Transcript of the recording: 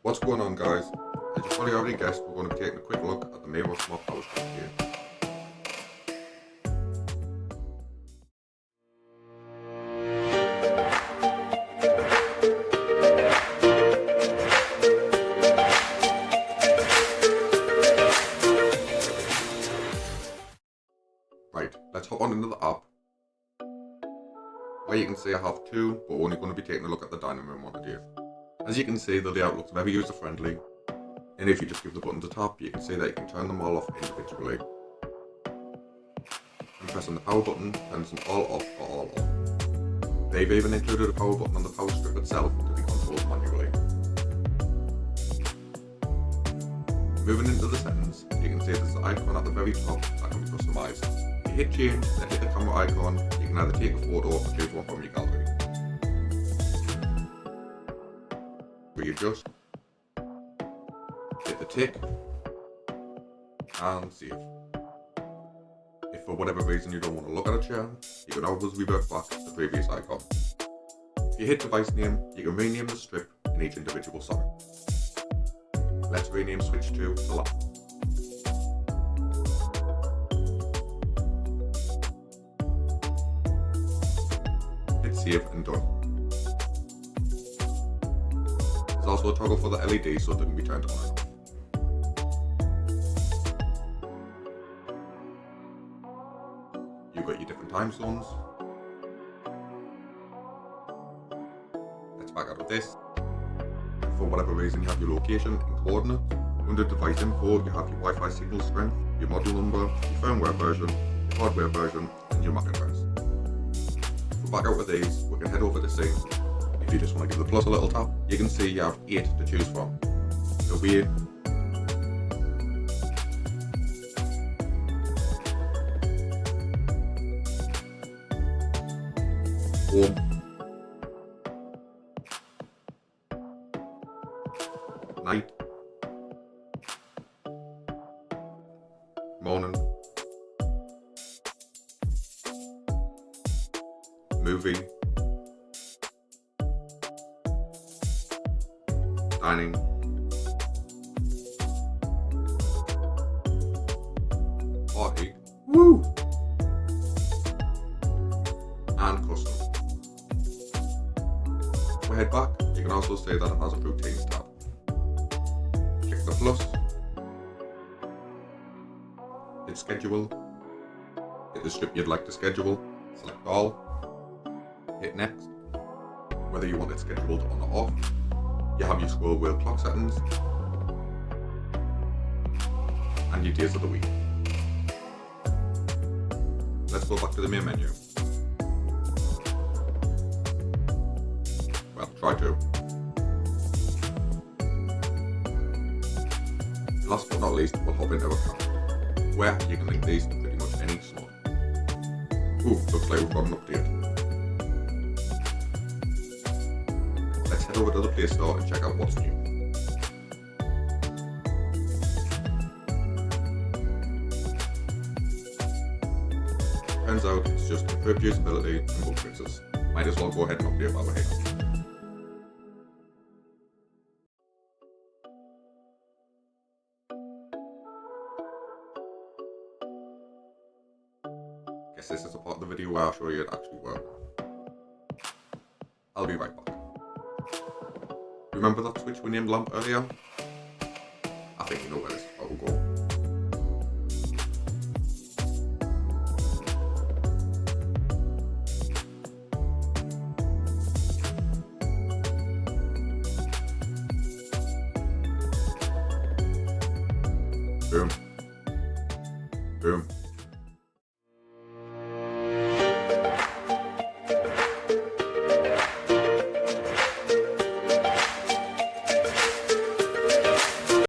What's going on, guys? As you probably already guessed, we're going to be taking a quick look at the Meross mod power strip here. Right, let's hop on into the app, where you can see I have two, but we're only going to be taking a look at the dining room one today. As you can see, the layout looks very user friendly, and if you just give the buttons a tap, you can see that you can turn them all off individually. And pressing the power button turns them all off or all on. They've even included a power button on the power strip itself to be controlled manually. Moving into the settings, you can see there's the icon at the very top that can be customised. If you hit change, then hit the camera icon, you can either take a photo or choose one from your gallery. Readjust, hit the tick, and save. If for whatever reason you don't want to look at a chair, you can always revert back to the previous icon. If you hit device name, you can rename the strip in each individual socket. Let's rename switch 2 to lamp. Hit save and done. There's also a toggle for the LED so it can be turned on and off. You've got your different time zones. Let's back out of this. For whatever reason you have your location and coordinates. Under device info you have your Wi-Fi signal strength, your model number, your firmware version, your hardware version and your MAC address. If we're back out of these, we can head over to settings. If you just want to give the plus a little tap, you can see you have 8 to choose from. Away, home, night, morning, movie, dining, party, woo, and custom. If we head back, you can also see that it has a routines tab. Click the plus, hit schedule, hit the strip you'd like to schedule, select all, hit next. Whether you want it scheduled on or off, you have your scroll wheel clock settings, and your days of the week. Let's go back to the main menu. Well, try to. Last but not least, we'll hop into account, where you can link these to pretty much any slot. Ooh, looks like we've got an update. Let's head over to the Play Store and check out what's new. Turns out it's just improved usability and bug fixes. Might as well go ahead and update while we're here. Guess this is the part of the video where I'll show you it actually works. I'll be right back. Remember that switch we named lamp earlier? I think you know where this will go. Boom. Boom.